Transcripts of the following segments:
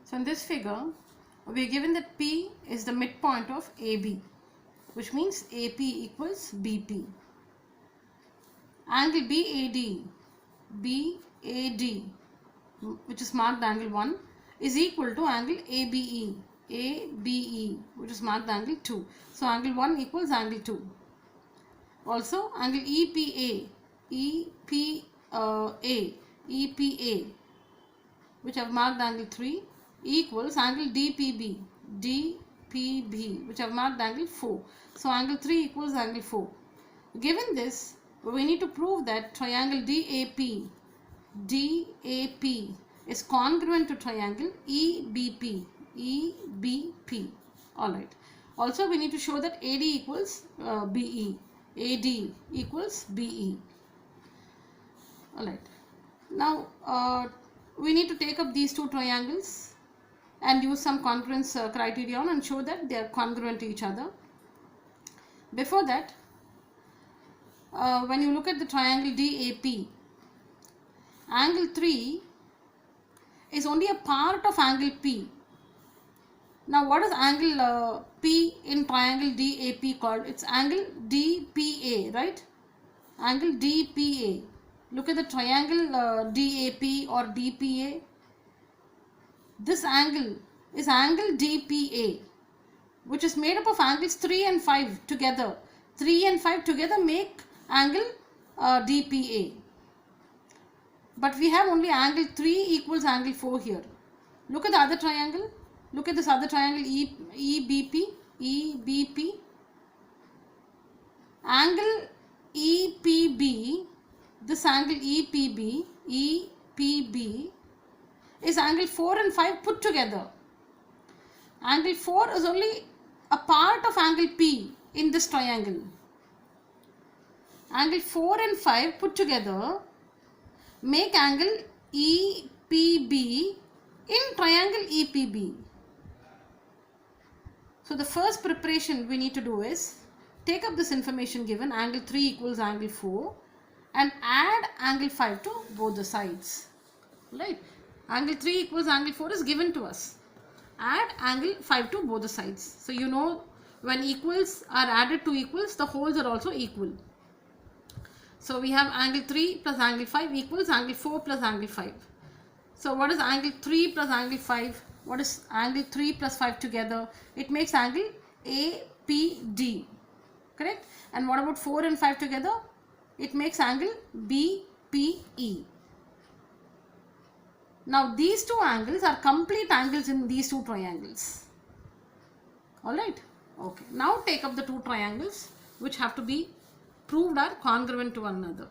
So in this figure, we are given that P is the midpoint of AB, which means AP equals BP. Angle BAD, which is marked angle 1, is equal to angle ABE, which is marked angle 2. So angle 1 equals angle 2. Also angle EPA, which I have marked angle 3, equals angle DPB, which I have marked angle 4. So angle 3 equals angle 4. Given this, we need to prove that triangle DAP is congruent to triangle EBP. Alright. Also, we need to show that AD equals BE. AD equals BE. Alright. Now, we need to take up these two triangles and use some congruence criterion and show that they are congruent to each other. Before that, when you look at the triangle DAP, angle 3 is only a part of angle P. Now what is angle P in triangle DAP called? It's angle DPA, right? Angle DPA. Look at the triangle DAP or DPA. This angle is angle DPA, which is made up of angles 3 and 5 together. 3 and 5 together make angle DPA. But we have only angle 3 equals angle 4 here. Look at the other triangle. Look at this other triangle EBP. Angle EPB, this angle EPB is angle 4 and 5 put together. Angle 4 is only a part of angle P in this triangle. Angle 4 and 5 put together make angle EPB in triangle EPB. So the first preparation we need to do is take up this information given, angle 3 equals angle 4, and add angle 5 to both the sides. Right? Angle 3 equals angle 4 is given to us. Add angle 5 to both the sides. So you know, when equals are added to equals, the wholes are also equal. So we have angle 3 plus angle 5 equals angle 4 plus angle 5. So what is angle 3 plus angle 5? What is angle 3 plus 5 together? It makes angle APD. Correct? And what about 4 and 5 together? It makes angle BPE. Now these two angles are complete angles in these two triangles. Alright? Okay. Now take up the two triangles which have to be proved are congruent to one another.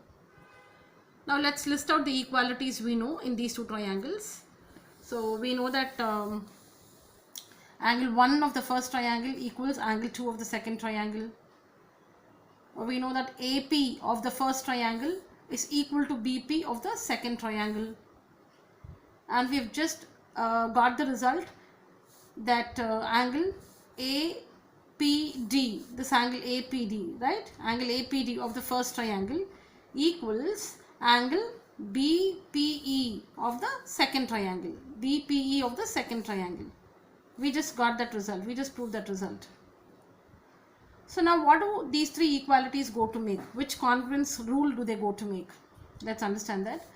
Now let's list out the equalities we know in these two triangles. So we know that angle 1 of the first triangle equals angle 2 of the second triangle. We know that AP of the first triangle is equal to BP of the second triangle. And we have just got the result that angle APD, this angle APD, right? Angle APD of the first triangle equals angle BPE of the second triangle. BPE of the second triangle. We just got that result. We just proved that result. So now what do these three equalities go to make? Which congruence rule do they go to make? Let's understand that.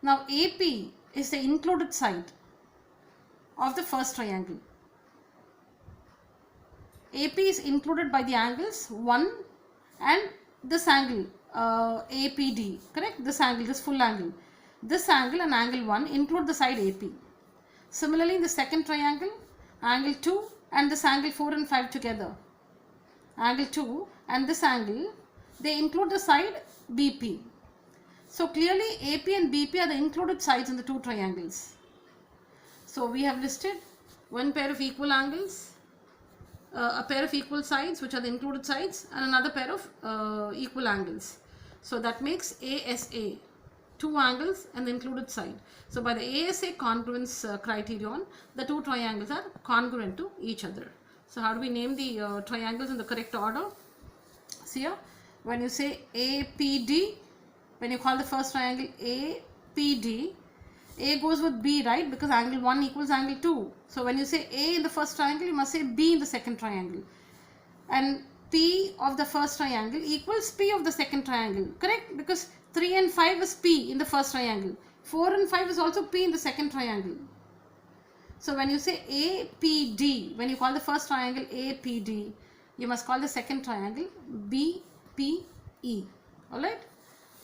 Now AP is the included side of the first triangle. AP is included by the angles 1 and this angle APD, correct? This angle, this full angle. This angle and angle 1 include the side AP. Similarly, in the second triangle, angle 2 and this angle 4 and 5 together. Angle 2 and this angle, they include the side BP. So clearly AP and BP are the included sides in the two triangles. So we have listed one pair of equal angles, a pair of equal sides which are the included sides, and another pair of equal angles. So that makes ASA, two angles and the included side. So by the ASA congruence criterion, the two triangles are congruent to each other. So how do we name the triangles in the correct order? See here, when you say APD, when you call the first triangle APD, A goes with B, right? Because angle 1 equals angle 2. So when you say A in the first triangle, you must say B in the second triangle. And P of the first triangle equals P of the second triangle. Correct? Because 3 and 5 is P in the first triangle. 4 and 5 is also P in the second triangle. So when you say APD, when you call the first triangle APD, you must call the second triangle BPE. Alright?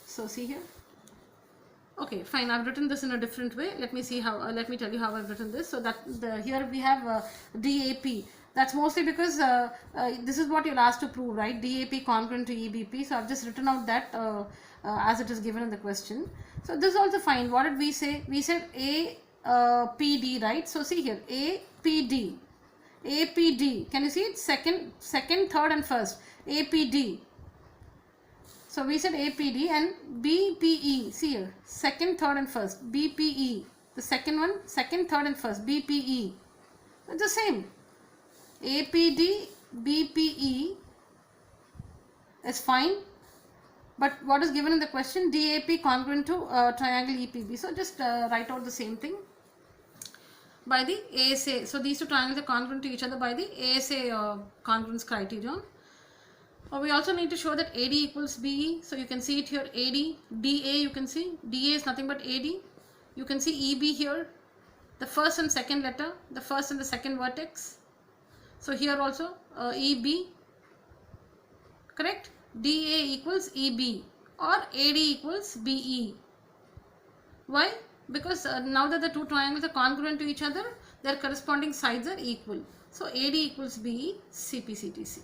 So see here. Okay, fine. I've written this in a different way. Let me see how. Let me tell you how I've written this. So that here we have DAP. That's mostly because this is what you're asked to prove, right? DAP congruent to EBP. So I've just written out that as it is given in the question. So this is also fine. What did we say? We said APD, right? So see here, APD. APD. Can you see it? Second, third, and first. APD. So we said APD and BPE. See here, second, third, and first. BPE. The second one, second, third, and first. BPE. It's the same. APD, BPE is fine. But what is given in the question? DAP congruent to triangle EPB. So just write out the same thing by the ASA. So these two triangles are congruent to each other by the ASA congruence criterion. We also need to show that AD equals BE. So you can see it here, AD, DA you can see. DA is nothing but AD. You can see EB here, the first and second letter, the first and the second vertex. So here also EB, correct? DA equals EB or AD equals BE. Why? Because now that the two triangles are congruent to each other, their corresponding sides are equal. So AD equals BE, CPCTC.